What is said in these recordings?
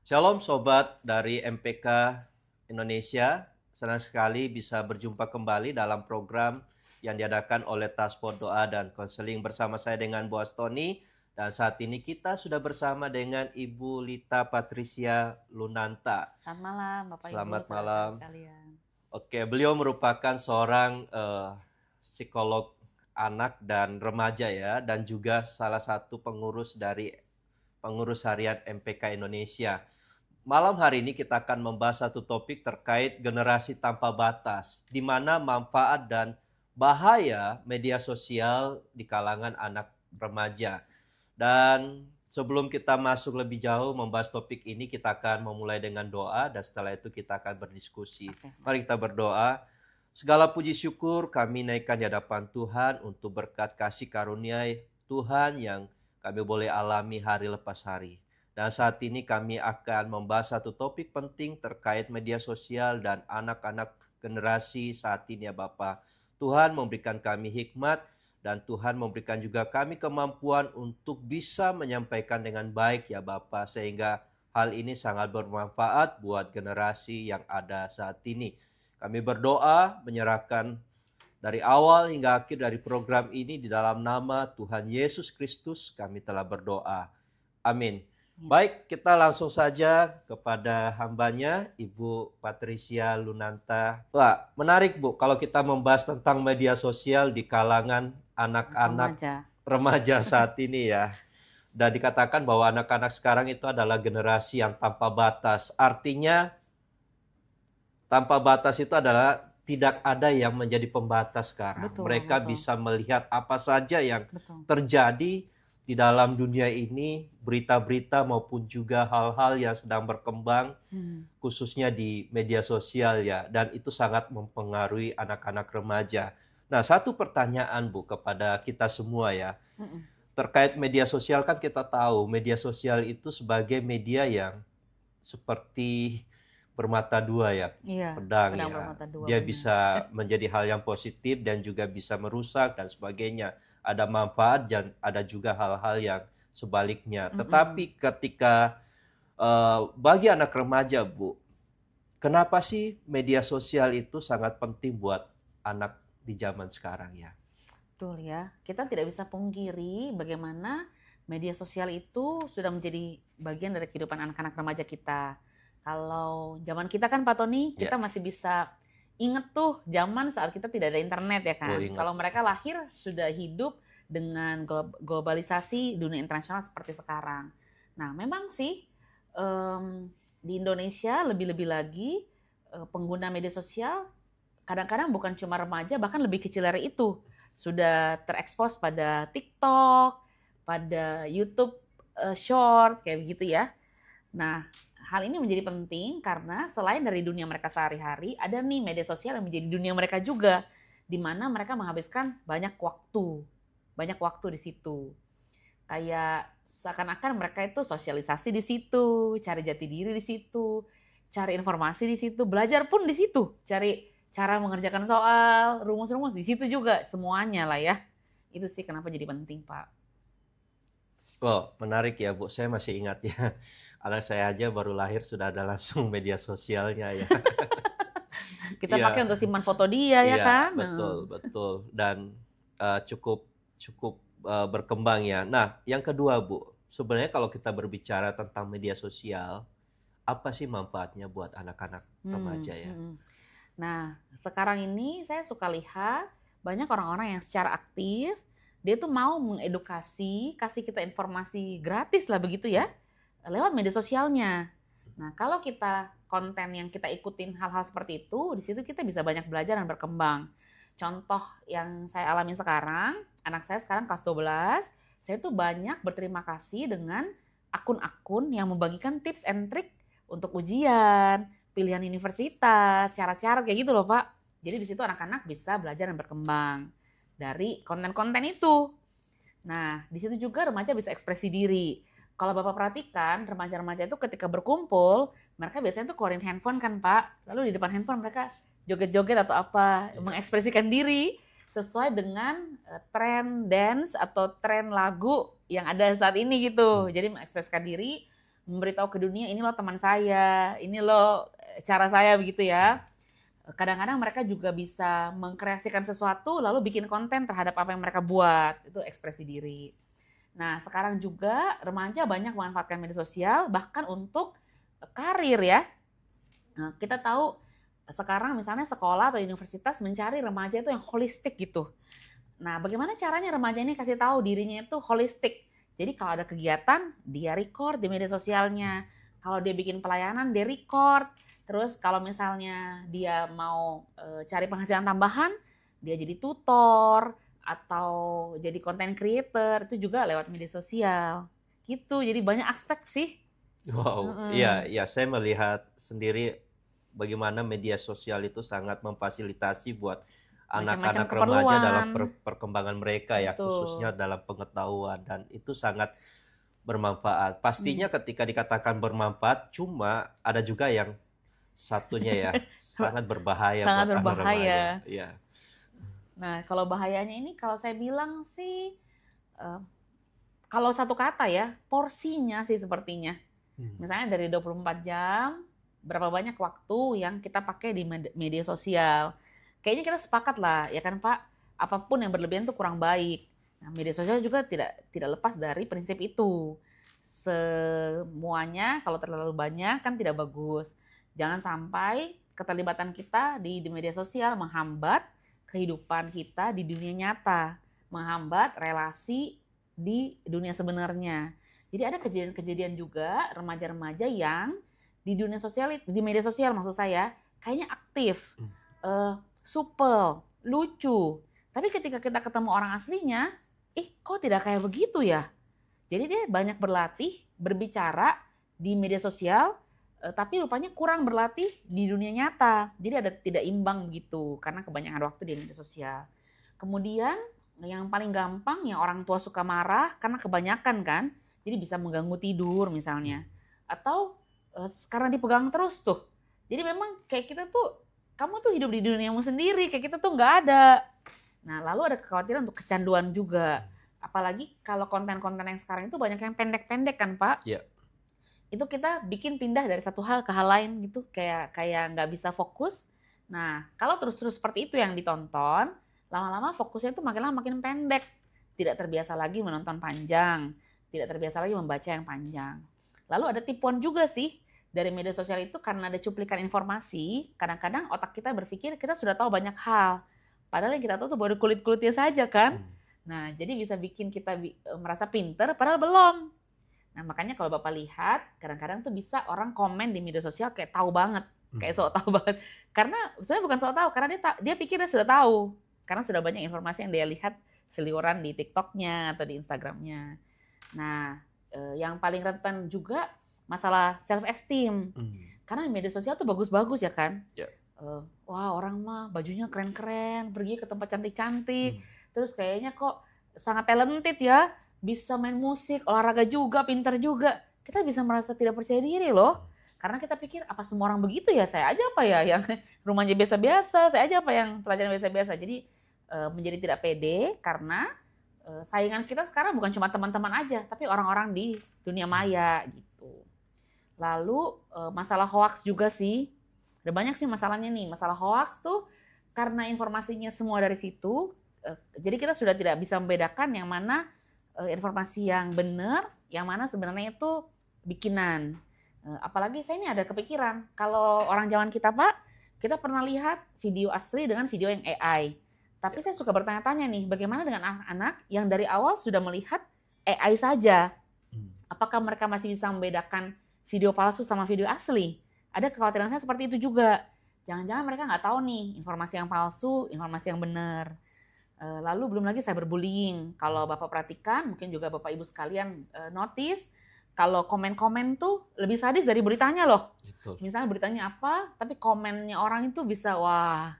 Shalom sobat dari MPK Indonesia. Senang sekali bisa berjumpa kembali dalam program yang diadakan oleh Taskforce Doa dan Konseling bersama saya dengan Boaz Tony. Dan saat ini kita sudah bersama dengan Ibu Lita Patricia Lunanta. Selamat malam Bapak Ibu, Selamat saudara malam. sekalian. Oke, beliau merupakan seorang psikolog anak dan remaja ya, dan juga salah satu pengurus harian MPK Indonesia. Malam hari ini kita akan membahas satu topik terkait generasi tanpa batas, di mana manfaat dan bahaya media sosial di kalangan anak remaja. Dan sebelum kita masuk lebih jauh membahas topik ini, kita akan memulai dengan doa dan setelah itu kita akan berdiskusi. Mari kita berdoa. Segala puji syukur kami naikkan di hadapan Tuhan untuk berkat kasih karunia Tuhan yang kami boleh alami hari lepas hari. Dan saat ini kami akan membahas satu topik penting terkait media sosial dan anak-anak generasi saat ini ya Bapak. Tuhan memberikan kami hikmat dan Tuhan memberikan juga kami kemampuan untuk bisa menyampaikan dengan baik ya Bapak. Sehingga hal ini sangat bermanfaat buat generasi yang ada saat ini. Kami berdoa menyerahkan dari awal hingga akhir dari program ini di dalam nama Tuhan Yesus Kristus kami telah berdoa. Amin. Baik, kita langsung saja kepada hambanya, Ibu Patricia Lunanta. Wah, menarik Bu, kalau kita membahas tentang media sosial di kalangan anak-anak remaja saat ini ya. Dan dikatakan bahwa anak-anak sekarang itu adalah generasi yang tanpa batas. Artinya, tanpa batas itu adalah tidak ada yang menjadi pembatas sekarang. Mereka bisa melihat apa saja yang terjadi di dalam dunia ini, berita-berita maupun juga hal-hal yang sedang berkembang, khususnya di media sosial ya, dan itu sangat mempengaruhi anak-anak remaja. Nah, satu pertanyaan Bu kepada kita semua ya, terkait media sosial kan kita tahu media sosial itu sebagai media yang seperti bermata dua ya, pedang ya. Dia bisa menjadi hal yang positif dan juga bisa merusak dan sebagainya. Ada manfaat dan ada juga hal-hal yang sebaliknya. Tetapi ketika bagi anak remaja Bu, kenapa sih media sosial itu sangat penting buat anak di zaman sekarang ya? Betul ya, kita tidak bisa pungkiri bagaimana media sosial itu sudah menjadi bagian dari kehidupan anak-anak remaja kita. Kalau zaman kita kan Pak Tony, kita masih bisa inget tuh zaman saat kita tidak ada internet ya kan. Kalau mereka lahir sudah hidup dengan globalisasi dunia internasional seperti sekarang. Nah memang sih di Indonesia lebih-lebih lagi pengguna media sosial kadang-kadang bukan cuma remaja, bahkan lebih kecil dari itu. Sudah terekspos pada TikTok, pada YouTube Short kayak begitu ya. Nah hal ini menjadi penting karena selain dari dunia mereka sehari-hari, ada nih media sosial yang menjadi dunia mereka juga, di mana mereka menghabiskan banyak waktu di situ. Kayak seakan-akan mereka itu sosialisasi di situ, cari jati diri di situ, cari informasi di situ, belajar pun di situ, cari cara mengerjakan soal, rumus-rumus di situ juga, semuanya lah ya. Itu sih kenapa jadi penting Pak. Oh, menarik ya Bu, saya masih ingat ya. Anak saya aja baru lahir sudah ada langsung media sosialnya ya. Kita pakai untuk simpan foto dia ya kan? Betul. Dan cukup berkembang ya. Nah, yang kedua Bu, sebenarnya kalau kita berbicara tentang media sosial, apa sih manfaatnya buat anak-anak remaja ya? Nah, sekarang ini saya suka lihat banyak orang-orang yang secara aktif, dia tuh mau mengedukasi, kasih kita informasi gratis lah begitu ya, lewat media sosialnya. Nah, kalau kita konten yang kita ikutin hal-hal seperti itu, di situ kita bisa banyak belajar dan berkembang. Contoh yang saya alami sekarang, anak saya sekarang kelas 12, saya tuh banyak berterima kasih dengan akun-akun yang membagikan tips and trik untuk ujian, pilihan universitas, syarat-syarat kayak gitu loh Pak. Jadi di situ anak-anak bisa belajar dan berkembang dari konten-konten itu. Nah, di situ juga remaja bisa ekspresi diri. Kalau Bapak perhatikan, remaja-remaja itu ketika berkumpul, mereka biasanya tuh keluarin handphone kan Pak. Lalu di depan handphone mereka joget-joget atau apa, mengekspresikan diri sesuai dengan tren dance atau tren lagu yang ada saat ini gitu. Jadi mengekspresikan diri, memberitahu ke dunia, ini loh teman saya, ini loh cara saya begitu ya. Kadang-kadang mereka juga bisa mengkreasikan sesuatu lalu bikin konten terhadap apa yang mereka buat. Itu ekspresi diri. Nah, sekarang juga remaja banyak memanfaatkan media sosial bahkan untuk karir ya. Nah, kita tahu sekarang misalnya sekolah atau universitas mencari remaja itu yang holistik gitu. Nah, bagaimana caranya remaja ini kasih tahu dirinya itu holistik? Jadi kalau ada kegiatan, dia record di media sosialnya. Kalau dia bikin pelayanan, dia record. Terus kalau misalnya dia mau cari penghasilan tambahan, dia jadi tutor atau jadi content creator, itu juga lewat media sosial. Gitu, jadi banyak aspek sih. Wow, iya, ya saya melihat sendiri bagaimana media sosial itu sangat memfasilitasi buat Macam-macam anak-anak remaja dalam keperluan. perkembangan mereka ya, khususnya Betul. dalam pengetahuan, dan itu sangat bermanfaat. Pastinya ketika dikatakan bermanfaat, cuma ada juga yang satunya ya sangat berbahaya Sangat buat anak remaja. berbahaya. Ya. Nah, kalau bahayanya ini kalau saya bilang sih, eh, kalau satu kata ya, porsinya sih sepertinya. Misalnya dari 24 jam, berapa banyak waktu yang kita pakai di media sosial. Kayaknya kita sepakat lah, ya kan Pak, apapun yang berlebihan itu kurang baik. Nah, media sosial juga tidak lepas dari prinsip itu. Semuanya kalau terlalu banyak kan tidak bagus. Jangan sampai keterlibatan kita di media sosial menghambat kehidupan kita di dunia nyata, menghambat relasi di dunia sebenarnya. Jadi ada kejadian-kejadian juga remaja-remaja yang di dunia sosial, di media sosial maksud saya, kayaknya aktif, supel, lucu. Tapi ketika kita ketemu orang aslinya, kok tidak kayak begitu ya? Jadi dia banyak berlatih, berbicara di media sosial, tapi rupanya kurang berlatih di dunia nyata. Jadi ada tidak imbang begitu, karena kebanyakan waktu di media sosial. Kemudian yang paling gampang, yang orang tua suka marah karena kebanyakan kan, jadi bisa mengganggu tidur misalnya. Atau karena dipegang terus tuh. Jadi memang kayak kita tuh, kamu tuh hidup di duniamu sendiri, kayak kita tuh nggak ada. Nah, lalu ada kekhawatiran untuk kecanduan juga. Apalagi kalau konten-konten yang sekarang itu banyak yang pendek-pendek kan Pak. Yeah. Itu kita bikin pindah dari satu hal ke hal lain gitu, kayak nggak bisa fokus. Nah, kalau terus-terus seperti itu yang ditonton, lama-lama fokusnya itu makin lama makin pendek. Tidak terbiasa lagi menonton panjang, tidak terbiasa lagi membaca yang panjang. Lalu ada tipuan juga sih dari media sosial itu, karena ada cuplikan informasi, kadang-kadang otak kita berpikir kita sudah tahu banyak hal. Padahal yang kita tahu tuh baru kulit-kulitnya saja kan. Nah, jadi bisa bikin kita merasa pinter, padahal belum. Nah, makanya kalau Bapak lihat, kadang-kadang tuh bisa orang komen di media sosial kayak tahu banget, kayak sok tahu banget. Karena sebenarnya bukan sok tahu, karena dia pikir dia sudah tahu. Karena sudah banyak informasi yang dia lihat seliweran di TikTok-nya atau di Instagram-nya. Nah, yang paling rentan juga masalah self-esteem. Karena media sosial tuh bagus-bagus ya kan. Yeah. Wah, orang mah bajunya keren-keren, pergi ke tempat cantik-cantik. Terus kayaknya kok sangat talented ya. Bisa main musik, olahraga juga, pintar juga. Kita bisa merasa tidak percaya diri loh. Karena kita pikir, apa semua orang begitu ya? Saya aja apa ya yang rumahnya biasa-biasa, saya aja apa yang pelajaran biasa-biasa. Jadi menjadi tidak pede karena saingan kita sekarang bukan cuma teman-teman aja, tapi orang-orang di dunia maya gitu. Lalu masalah hoax juga sih. Ada banyak sih masalahnya nih. Masalah hoax tuh karena informasinya semua dari situ, jadi kita sudah tidak bisa membedakan yang mana informasi yang benar, yang mana sebenarnya itu bikinan. Apalagi saya ini ada kepikiran, kalau orang zaman kita Pak, kita pernah lihat video asli dengan video yang AI. Tapi saya suka bertanya-tanya nih, bagaimana dengan anak-anak yang dari awal sudah melihat AI saja? Apakah mereka masih bisa membedakan video palsu sama video asli? Ada kekhawatiran saya seperti itu juga. Jangan-jangan mereka nggak tahu nih informasi yang palsu, informasi yang benar. Lalu belum lagi cyberbullying. Kalau Bapak perhatikan, mungkin juga Bapak Ibu sekalian notice, kalau komen-komen tuh lebih sadis dari beritanya loh. Betul. Misalnya beritanya apa, tapi komennya orang itu bisa, wah,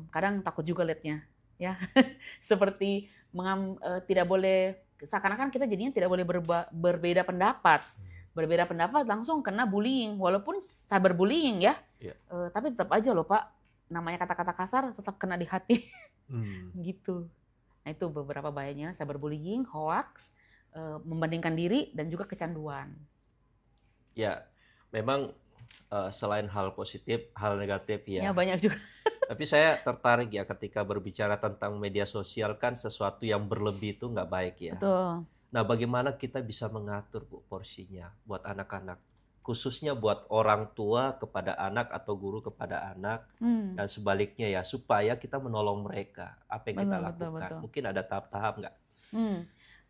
kadang takut juga liatnya. Ya, seperti tidak boleh, seakan-akan kita jadinya tidak boleh berbeda pendapat. Berbeda pendapat langsung kena bullying, walaupun cyberbullying ya. Yeah. Tapi tetap aja loh Pak, namanya kata-kata kasar tetap kena di hati. Gitu. Nah itu beberapa bahayanya cyberbullying, hoax, membandingkan diri, dan juga kecanduan. Ya, memang selain hal positif, hal negatif Ya ya. banyak juga. Tapi saya tertarik ya ketika berbicara tentang media sosial kan sesuatu yang berlebih itu nggak baik ya. Betul. Nah, bagaimana kita bisa mengatur Bu porsinya buat anak-anak? Khususnya buat orang tua kepada anak atau guru kepada anak dan sebaliknya ya, supaya kita menolong mereka. Apa yang kita Betul, betul, lakukan? betul. Mungkin ada tahap-tahap nggak?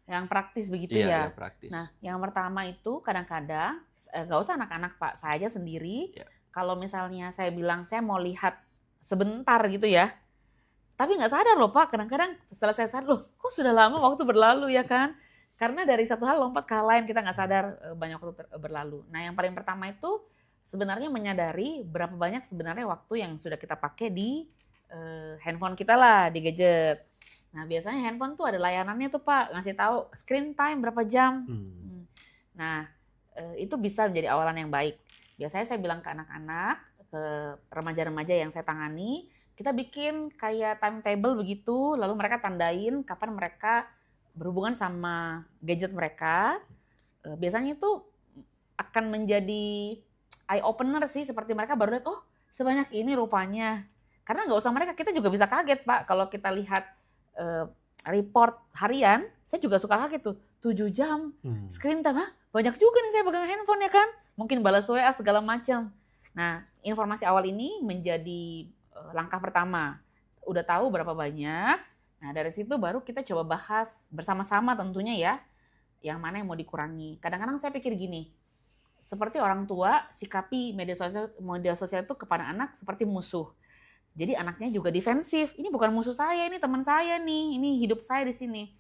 Yang praktis begitu Iya, ya. yang praktis. Nah, yang pertama itu kadang-kadang nggak usah anak-anak Pak, saya aja sendiri. Ya. Kalau misalnya saya bilang saya mau lihat sebentar gitu ya, tapi nggak sadar loh Pak. Kadang-kadang setelah saya sadar, loh kok sudah lama waktu berlalu ya kan? Karena dari satu hal lompat ke hal lain kita nggak sadar banyak waktu berlalu. Nah, yang paling pertama itu sebenarnya menyadari berapa banyak sebenarnya waktu yang sudah kita pakai di handphone kita lah, di gadget. Nah, biasanya handphone tuh ada layanannya tuh Pak, ngasih tahu screen time berapa jam. Nah, itu bisa menjadi awalan yang baik. Biasanya saya bilang ke anak-anak, ke remaja-remaja yang saya tangani, kita bikin kayak timetable begitu, lalu mereka tandain kapan mereka berhubungan sama gadget mereka. Biasanya itu akan menjadi eye opener sih, seperti mereka baru lihat, oh sebanyak ini rupanya. Karena nggak usah mereka, kita juga bisa kaget Pak kalau kita lihat report harian. Saya juga suka kaget tuh, 7 jam screen time, banyak juga nih saya pegang handphone ya kan. Mungkin balas WA segala macam. Nah, informasi awal ini menjadi langkah pertama. Udah tahu berapa banyak. Nah, dari situ baru kita coba bahas bersama-sama tentunya ya, yang mana yang mau dikurangi. Kadang-kadang saya pikir gini, seperti orang tua sikapi media sosial itu kepada anak seperti musuh. Jadi anaknya juga defensif. Ini bukan musuh saya, ini teman saya nih, ini hidup saya di sini.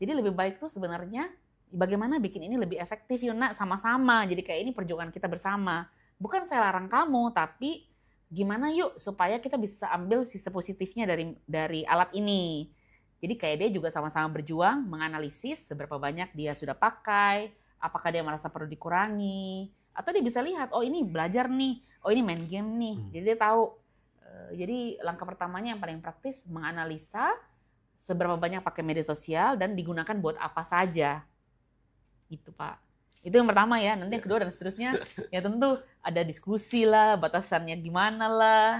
Jadi lebih baik tuh sebenarnya bagaimana bikin ini lebih efektif yuk nak, sama-sama. Jadi kayak ini perjuangan kita bersama. Bukan saya larang kamu, tapi gimana yuk supaya kita bisa ambil sisi positifnya dari alat ini. Jadi kayak dia juga sama-sama berjuang menganalisis seberapa banyak dia sudah pakai, apakah dia merasa perlu dikurangi, atau dia bisa lihat, oh ini belajar nih, oh ini main game nih. Jadi dia tahu. Jadi langkah pertamanya yang paling praktis menganalisa seberapa banyak pakai media sosial dan digunakan buat apa saja. Gitu Pak. Itu yang pertama ya. Nanti yang kedua dan seterusnya ya tentu ada diskusi lah, batasannya gimana lah.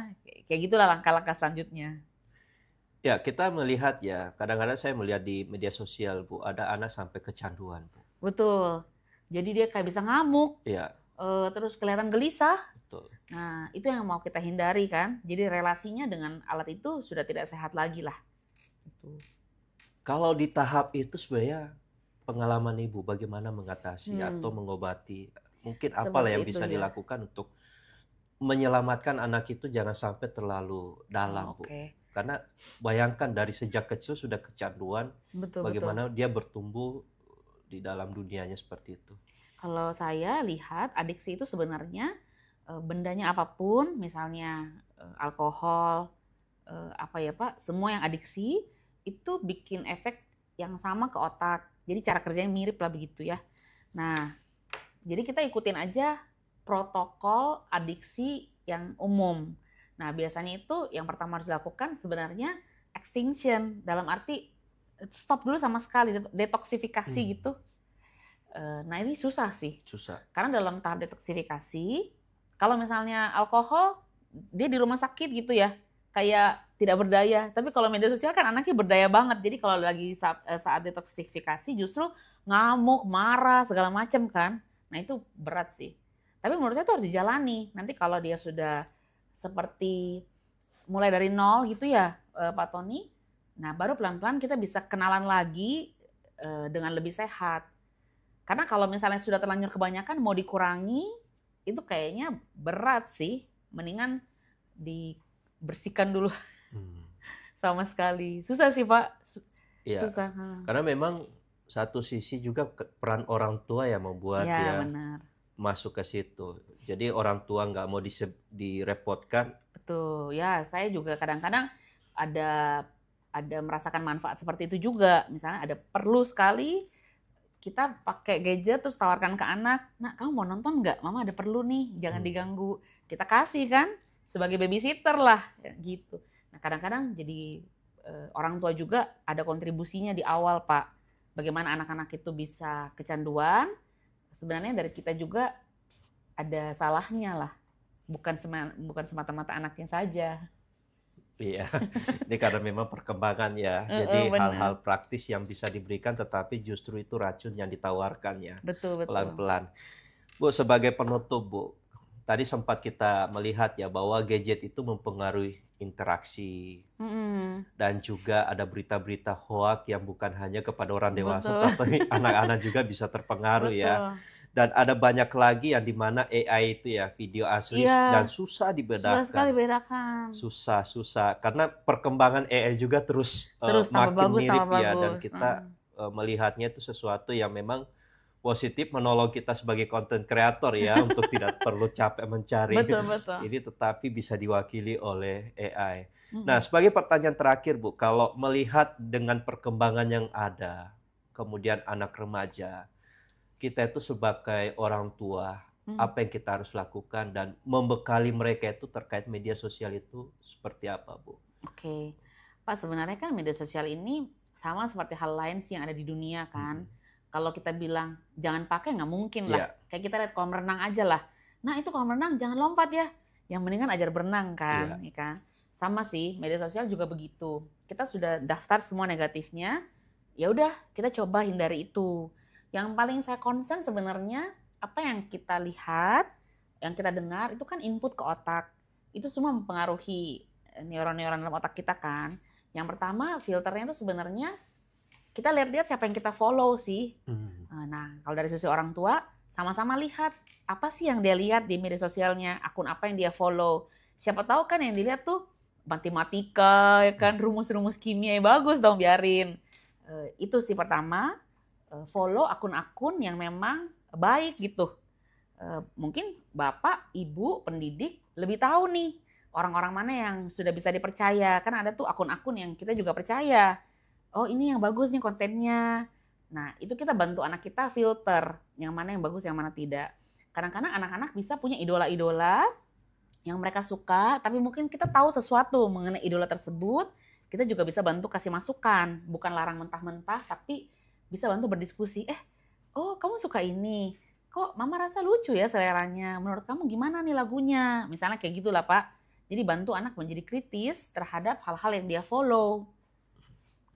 Kayak gitulah langkah-langkah selanjutnya. Ya, kita melihat ya, kadang-kadang saya melihat di media sosial, Bu, ada anak sampai kecanduan, Bu. Betul. Jadi dia kayak bisa ngamuk, Iya, terus kelihatan gelisah. betul. Nah, itu yang mau kita hindari kan. Jadi relasinya dengan alat itu sudah tidak sehat lagi lah. Gitu. Kalau di tahap itu sebenarnya pengalaman Ibu bagaimana mengatasi atau mengobati? Mungkin apa lah yang Seperti itu bisa ya. dilakukan untuk menyelamatkan anak itu jangan sampai terlalu dalam, Bu. Oke. Karena bayangkan dari sejak kecil sudah kecanduan, Betul, betul. bagaimana dia bertumbuh di dalam dunianya seperti itu. Kalau saya lihat adiksi itu sebenarnya bendanya apapun, misalnya alkohol, apa ya Pak, semua yang adiksi itu bikin efek yang sama ke otak. Jadi cara kerjanya mirip lah begitu ya. Nah, jadi kita ikutin aja protokol adiksi yang umum. Nah, biasanya itu yang pertama harus dilakukan sebenarnya extinction, dalam arti stop dulu sama sekali, detoksifikasi gitu. Nah, ini susah sih. Susah. Karena dalam tahap detoksifikasi, kalau misalnya alkohol, dia di rumah sakit gitu ya, kayak tidak berdaya. Tapi kalau media sosial kan anaknya berdaya banget. Jadi kalau lagi saat detoksifikasi justru ngamuk, marah, segala macam kan. Nah, itu berat sih. Tapi menurut saya itu harus dijalani. Nanti kalau dia sudah seperti mulai dari nol gitu ya, Pak Tony, nah baru pelan-pelan kita bisa kenalan lagi dengan lebih sehat. Karena kalau misalnya sudah terlanjur kebanyakan, mau dikurangi, itu kayaknya berat sih. Mendingan dibersihkan dulu sama sekali. Susah sih Pak, Ya, susah. karena memang satu sisi juga peran orang tua yang membuat Ya, dia benar. masuk ke situ. Jadi orang tua nggak mau direpotkan. Betul, ya saya juga kadang-kadang ada merasakan manfaat seperti itu juga. Misalnya ada perlu sekali kita pakai gadget terus tawarkan ke anak, nak kamu mau nonton nggak? Mama ada perlu nih, jangan diganggu. Kita kasih kan sebagai babysitter lah, gitu. Nah kadang-kadang jadi orang tua juga ada kontribusinya di awal Pak. Bagaimana anak-anak itu bisa kecanduan? Sebenarnya dari kita juga ada salahnya lah, bukan semata-mata anaknya saja. Iya, ini karena memang perkembangan ya. Jadi Benar. hal-hal praktis yang bisa diberikan, tetapi justru itu racun yang ditawarkan ya, Betul, betul. pelan-pelan. Bu, sebagai penutup Bu, tadi sempat kita melihat ya bahwa gadget itu mempengaruhi interaksi Mm-mm. dan juga ada berita-berita hoak yang bukan hanya kepada orang dewasa, Betul, tapi anak-anak juga bisa terpengaruh ya. betul. Dan ada banyak lagi yang dimana AI itu ya, video asli Iya, dan susah susah sekali dibedakan. bedakan. Susah karena perkembangan AI juga terus Terus makin mirip tambah ya, dan bagus. kita melihatnya itu sesuatu yang memang positif, menolong kita sebagai content creator ya untuk tidak perlu capek mencari Betul, betul. ini, tetapi bisa diwakili oleh AI. Nah, Mm-mm. sebagai pertanyaan terakhir Bu, kalau melihat dengan perkembangan yang ada, kemudian anak remaja, kita itu sebagai orang tua, Mm. apa yang kita harus lakukan dan membekali mereka itu terkait media sosial itu seperti apa, Bu? Oke, Pak, sebenarnya kan media sosial ini sama seperti hal lain sih yang ada di dunia kan. Mm-mm. Kalau kita bilang jangan pakai, nggak mungkin lah. Iya, Kayak kita lihat kolam renang aja lah. Nah itu kolam renang jangan lompat ya. Yang mendingan ajar berenang kan, iya. ya kan. Sama sih media sosial juga begitu. Kita sudah daftar semua negatifnya. Ya udah kita coba hindari itu. Yang paling saya concern sebenarnya apa yang kita lihat, yang kita dengar itu kan input ke otak. Itu semua mempengaruhi neuron-neuron dalam otak kita kan. Yang pertama filternya itu sebenarnya kita lihat-lihat siapa yang kita follow sih. Nah, kalau dari sisi orang tua, sama-sama lihat apa sih yang dia lihat di media sosialnya, akun apa yang dia follow. Siapa tahu kan yang dilihat tuh matematika, ya kan, rumus-rumus kimia, bagus dong biarin. Itu sih pertama, follow akun-akun yang memang baik gitu. Mungkin bapak, ibu, pendidik lebih tahu nih orang-orang mana yang sudah bisa dipercaya. Kan ada tuh akun-akun yang kita juga percaya. Oh ini yang bagus nih kontennya. Nah itu kita bantu anak kita filter yang mana yang bagus, yang mana tidak. Kadang-kadang anak-anak bisa punya idola-idola yang mereka suka, tapi mungkin kita tahu sesuatu mengenai idola tersebut, kita juga bisa bantu kasih masukan, bukan larang mentah-mentah, tapi bisa bantu berdiskusi. Oh kamu suka ini, kok mama rasa lucu ya seleranya, menurut kamu gimana nih lagunya, misalnya kayak gitulah Pak. Jadi bantu anak menjadi kritis terhadap hal-hal yang dia follow,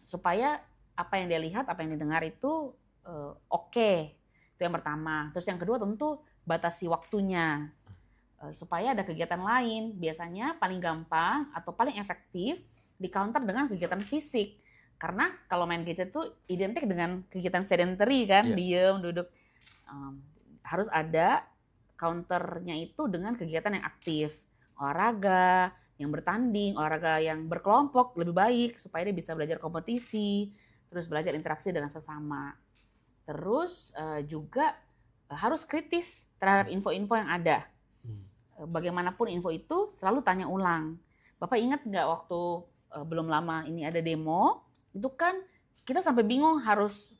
supaya apa yang dia lihat, apa yang didengar itu oke. Itu yang pertama. Terus yang kedua tentu batasi waktunya, supaya ada kegiatan lain. Biasanya paling gampang atau paling efektif di counter dengan kegiatan fisik. Karena kalau main gadget itu identik dengan kegiatan sedentary kan, diem, duduk. Harus ada counternya itu dengan kegiatan yang aktif. Olahraga, yang bertanding, olahraga yang berkelompok lebih baik supaya dia bisa belajar kompetisi, terus belajar interaksi dengan sesama. Terus juga harus kritis terhadap info-info yang ada. Bagaimanapun info itu selalu tanya ulang. Bapak ingat nggak waktu belum lama ini ada demo, itu kan kita sampai bingung harus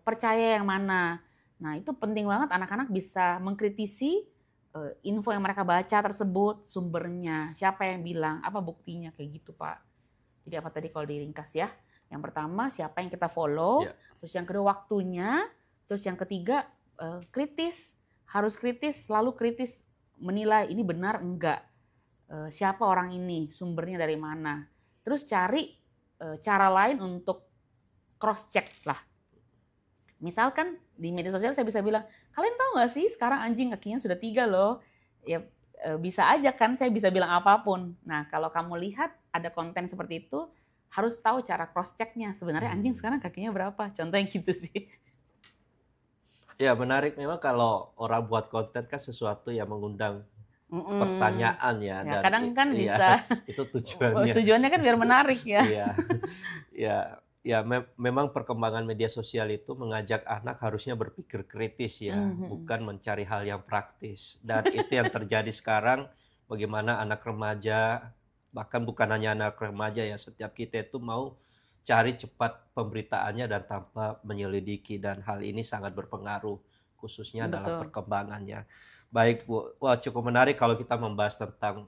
percaya yang mana. Nah itu penting banget anak-anak bisa mengkritisi info yang mereka baca tersebut, sumbernya, siapa yang bilang, apa buktinya, kayak gitu Pak. Jadi apa tadi kalau diringkas ya, yang pertama siapa yang kita follow, terus yang kedua waktunya, terus yang ketiga kritis, harus kritis, selalu kritis, menilai ini benar enggak, siapa orang ini, sumbernya dari mana, terus cari cara lain untuk cross check lah. Misalkan di media sosial saya bisa bilang, kalian tahu nggak sih sekarang anjing kakinya sudah 3 loh. Ya bisa aja kan saya bisa bilang apapun. Nah kalau kamu lihat ada konten seperti itu, harus tahu cara cross checknya. Sebenarnya anjing sekarang kakinya berapa? Contohnya gitu sih. Ya menarik memang kalau orang buat konten kan sesuatu yang mengundang pertanyaan ya, ya dan kadang kan bisa itu tujuannya. Tujuannya kan biar menarik ya. Ya, memang perkembangan media sosial itu mengajak anak harusnya berpikir kritis ya, bukan mencari hal yang praktis. Dan itu yang terjadi sekarang, bagaimana anak remaja, bahkan bukan hanya anak remaja ya, setiap kita itu mau cari cepat pemberitaannya dan tanpa menyelidiki, dan hal ini sangat berpengaruh khususnya dalam perkembangannya. Baik Bu, wah cukup menarik kalau kita membahas tentang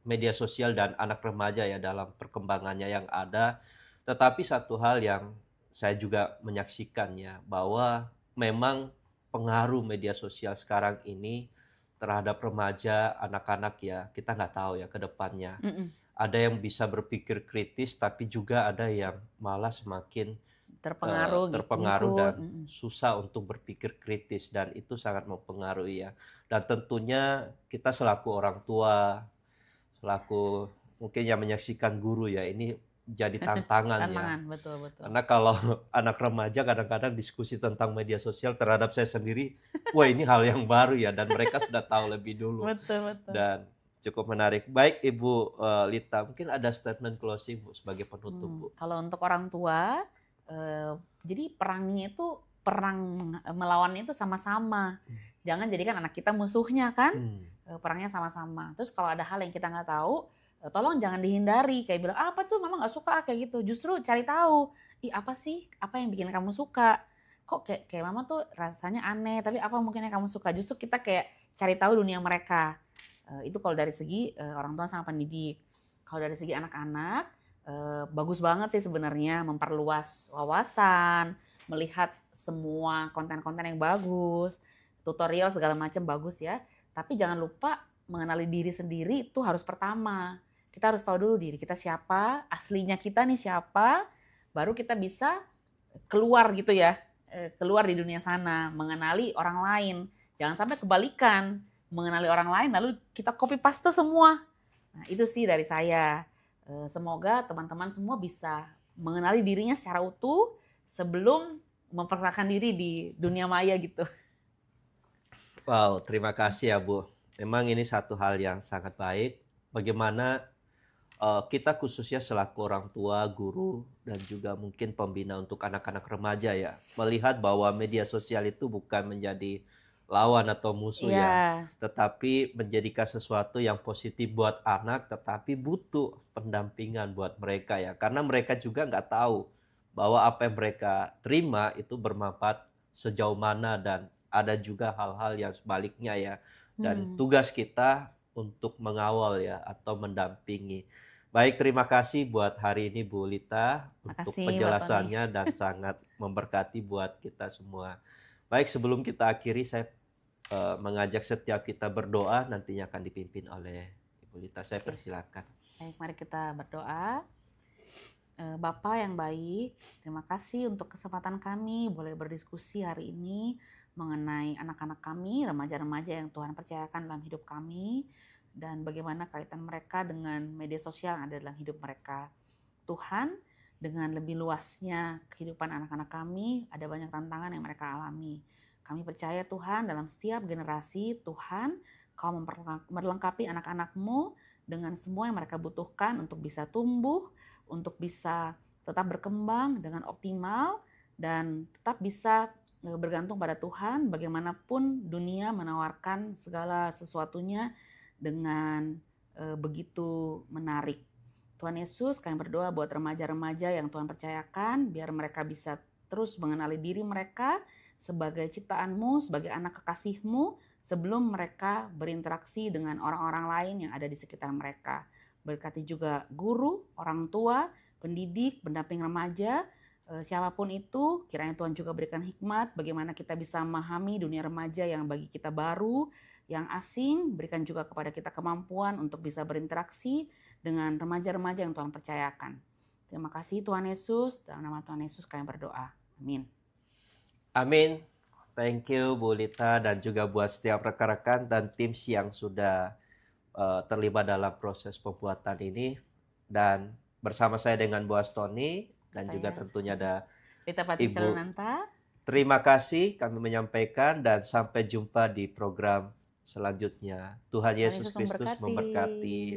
media sosial dan anak remaja ya dalam perkembangannya yang ada. Tetapi satu hal yang saya juga menyaksikannya, bahwa memang pengaruh media sosial sekarang ini terhadap remaja, anak-anak ya, kita nggak tahu ya ke depannya. Mm-mm. Ada yang bisa berpikir kritis, tapi juga ada yang malah semakin terpengaruh ngikut. dan susah untuk berpikir kritis, dan itu sangat mempengaruhi ya. Dan tentunya kita selaku orang tua, selaku mungkin yang menyaksikan guru ya, ini jadi tantangan ya. Betul. Karena kalau anak remaja kadang-kadang diskusi tentang media sosial terhadap saya sendiri, wah ini hal yang baru ya, dan mereka sudah tahu lebih dulu. Betul. Dan cukup menarik. Baik Ibu Lita, mungkin ada statement closing Bu sebagai penutup Bu. Kalau untuk orang tua, jadi perang melawannya itu sama-sama. Jangan jadikan anak kita musuhnya kan, perangnya sama-sama. Terus kalau ada hal yang kita nggak tahu, tolong jangan dihindari, kayak bilang apa tuh mama nggak suka kayak gitu. Justru cari tahu, apa sih, apa yang bikin kamu suka? Kok kayak mama tuh rasanya aneh, tapi apa mungkin yang kamu suka? Justru kita kayak cari tahu dunia mereka. Itu kalau dari segi orang tua sama pendidik. Kalau dari segi anak-anak, bagus banget sih sebenarnya memperluas wawasan, melihat semua konten-konten yang bagus, tutorial segala macam bagus ya. Tapi jangan lupa mengenali diri sendiri itu harus pertama. Kita harus tahu dulu diri kita siapa, aslinya kita nih siapa, baru kita bisa keluar gitu ya, keluar di dunia sana, mengenali orang lain. Jangan sampai kebalikan, mengenali orang lain lalu kita copy paste semua. Nah, itu sih dari saya. Semoga teman-teman semua bisa mengenali dirinya secara utuh sebelum memperkenalkan diri di dunia maya gitu. Wow, terima kasih ya Bu. Memang ini satu hal yang sangat baik. Bagaimana kita khususnya selaku orang tua, guru, dan juga mungkin pembina untuk anak-anak remaja ya, melihat bahwa media sosial itu bukan menjadi lawan atau musuh ya, tetapi menjadikan sesuatu yang positif buat anak, tetapi butuh pendampingan buat mereka ya, karena mereka juga nggak tahu bahwa apa yang mereka terima itu bermanfaat sejauh mana, dan ada juga hal-hal yang sebaliknya ya, dan tugas kita untuk mengawal ya atau mendampingi. Baik, terima kasih buat hari ini Bu Lita untuk penjelasannya dan sangat memberkati buat kita semua. Baik, sebelum kita akhiri, saya mengajak setiap kita berdoa, nantinya akan dipimpin oleh Ibu Lita. Saya persilakan. Baik, mari kita berdoa. Bapa yang baik, terima kasih untuk kesempatan kami boleh berdiskusi hari ini mengenai anak-anak kami, remaja-remaja yang Tuhan percayakan dalam hidup kami, dan bagaimana kaitan mereka dengan media sosial yang ada dalam hidup mereka. Tuhan, dengan lebih luasnya kehidupan anak-anak kami, ada banyak tantangan yang mereka alami. Kami percaya Tuhan dalam setiap generasi, Tuhan Kau melengkapi anak-anak-Mu dengan semua yang mereka butuhkan untuk bisa tumbuh, untuk bisa tetap berkembang dengan optimal, dan tetap bisa bergantung pada Tuhan bagaimanapun dunia menawarkan segala sesuatunya dengan begitu menarik. Tuhan Yesus, kami berdoa buat remaja-remaja yang Tuhan percayakan, biar mereka bisa terus mengenali diri mereka sebagai ciptaan-Mu, sebagai anak kekasih-Mu, sebelum mereka berinteraksi dengan orang-orang lain yang ada di sekitar mereka. Berkati juga guru, orang tua, pendidik, pendamping remaja, siapapun itu, kiranya Tuhan juga berikan hikmat bagaimana kita bisa memahami dunia remaja yang bagi kita baru, yang asing. Berikan juga kepada kita kemampuan untuk bisa berinteraksi dengan remaja-remaja yang Tuhan percayakan. Terima kasih Tuhan Yesus, dalam nama Tuhan Yesus kami berdoa. Amin. Amin. Thank you Bu Lita, dan juga buat setiap rekan-rekan dan tim yang sudah terlibat dalam proses pembuatan ini. Dan bersama saya dengan Bu Astoni, dan juga tentunya ada Ibu. Terima kasih kami menyampaikan, dan sampai jumpa di program selanjutnya. Tuhan Yesus Kristus memberkati.